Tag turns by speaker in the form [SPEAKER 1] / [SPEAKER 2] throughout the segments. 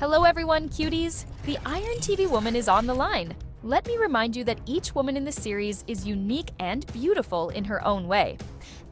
[SPEAKER 1] Hello everyone, cuties! The Iron TV woman is on the line. Let me remind you that each woman in the series is unique and beautiful in her own way.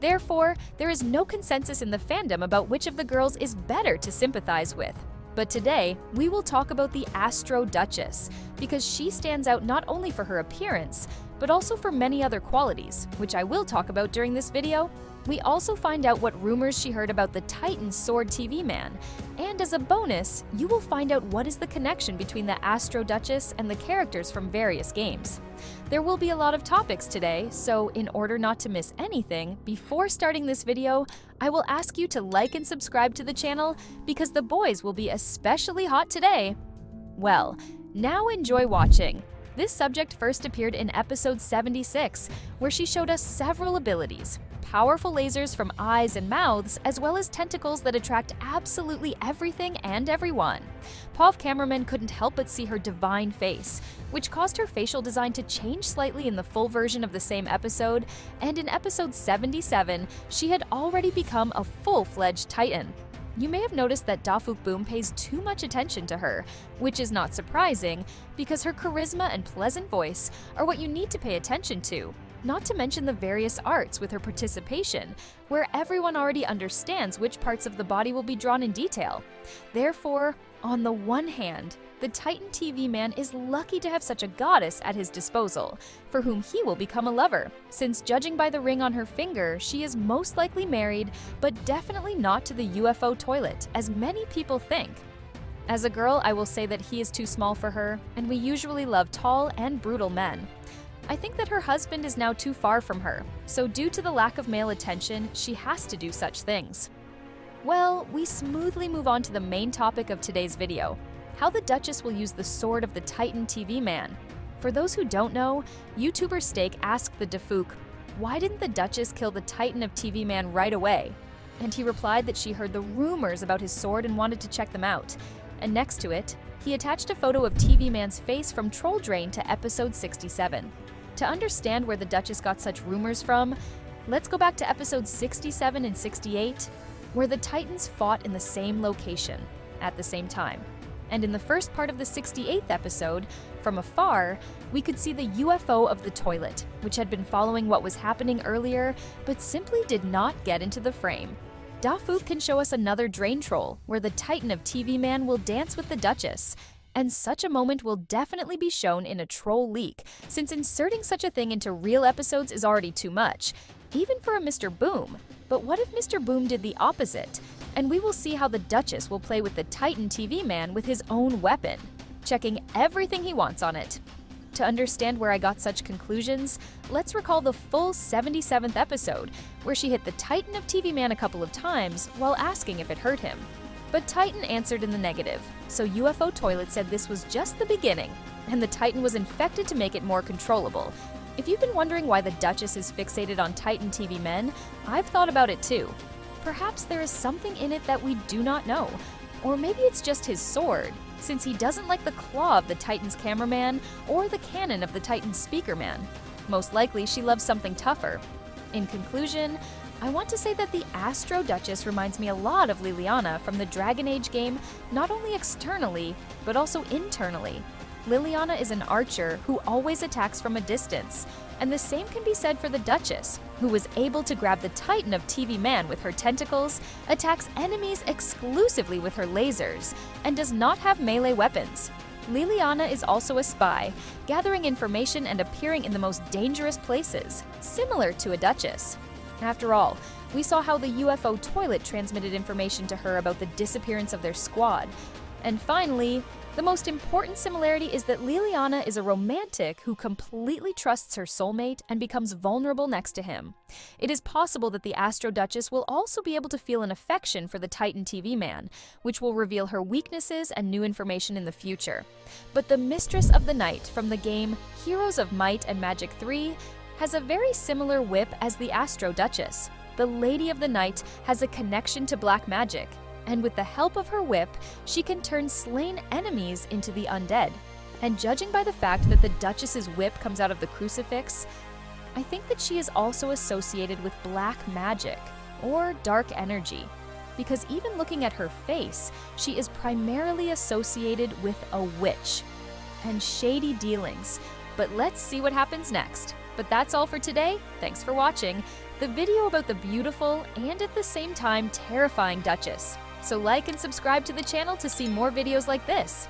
[SPEAKER 1] Therefore, there is no consensus in the fandom about which of the girls is better to sympathize with. But today, we will talk about the Astro Duchess, because she stands out not only for her appearance, but also for many other qualities, which I will talk about during this video. We also find out what rumors she heard about the Titan Sword TV man, and as a bonus, you will find out what is the connection between the Astro Duchess and the characters from various games. There will be a lot of topics today, so in order not to miss anything, before starting this video, I will ask you to like and subscribe to the channel because the boys will be especially hot today. Well, now enjoy watching. This subject first appeared in episode 76, where she showed us several abilities. Powerful lasers from eyes and mouths, as well as tentacles that attract absolutely everything and everyone. POV cameramen couldn't help but see her divine face, which caused her facial design to change slightly in the full version of the same episode, and in episode 77, she had already become a full-fledged Titan. You may have noticed that Da Fook Boom pays too much attention to her, which is not surprising, because her charisma and pleasant voice are what you need to pay attention to. Not to mention the various arts with her participation, where everyone already understands which parts of the body will be drawn in detail. Therefore, on the one hand, the Titan TV man is lucky to have such a goddess at his disposal, for whom he will become a lover, since judging by the ring on her finger, she is most likely married, but definitely not to the UFO toilet, as many people think. As a girl, I will say that he is too small for her, and we usually love tall and brutal men. I think that her husband is now too far from her, so due to the lack of male attention, she has to do such things. Well, we smoothly move on to the main topic of today's video, how the Duchess will use the sword of the Titan TV man. For those who don't know, YouTuber Steak asked the Da Fook, why didn't the Duchess kill the Titan of TV man right away? And he replied that she heard the rumors about his sword and wanted to check them out. And next to it, he attached a photo of TV man's face from Troll Drain to episode 67. To understand where the Duchess got such rumors from, let's go back to episodes 67 and 68, where the Titans fought in the same location at the same time. And in the first part of the 68th episode, from afar, we could see the UFO of the toilet, which had been following what was happening earlier, but simply did not get into the frame. Da Fook can show us another drain troll, where the Titan of TV man will dance with the Duchess, and such a moment will definitely be shown in a troll leak, since inserting such a thing into real episodes is already too much, even for a Mr. Boom. But what if Mr. Boom did the opposite? And we will see how the Duchess will play with the Titan TV man with his own weapon, checking everything he wants on it. To understand where I got such conclusions, let's recall the full 77th episode, where she hit the Titan of TV man a couple of times while asking if it hurt him. But Titan answered in the negative, so UFO Toilet said this was just the beginning, and the Titan was infected to make it more controllable. If you've been wondering why the Duchess is fixated on Titan TV men, I've thought about it too. Perhaps there is something in it that we do not know, or maybe it's just his sword, since he doesn't like the claw of the Titan's cameraman or the cannon of the Titan's speaker man. Most likely she loves something tougher. In conclusion, I want to say that the Astro Duchess reminds me a lot of Liliana from the Dragon Age game, not only externally, but also internally. Liliana is an archer who always attacks from a distance, and the same can be said for the Duchess, who was able to grab the Titan of TV man with her tentacles, attacks enemies exclusively with her lasers, and does not have melee weapons. Liliana is also a spy, gathering information and appearing in the most dangerous places, similar to a Duchess. After all, we saw how the UFO toilet transmitted information to her about the disappearance of their squad. And finally, the most important similarity is that Liliana is a romantic who completely trusts her soulmate and becomes vulnerable next to him. It is possible that the Astro Duchess will also be able to feel an affection for the Titan TV man, which will reveal her weaknesses and new information in the future. But the Mistress of the Night from the game Heroes of Might and Magic 3 has a very similar whip as the Astro Duchess. The Lady of the Night has a connection to black magic, and with the help of her whip, she can turn slain enemies into the undead. And judging by the fact that the Duchess's whip comes out of the crucifix, I think that she is also associated with black magic, or dark energy. because even looking at her face, she is primarily associated with a witch and shady dealings. But let's see what happens next. But that's all for today. Thanks for watching the video about the beautiful and at the same time terrifying Duchess. So like and subscribe to the channel to see more videos like this.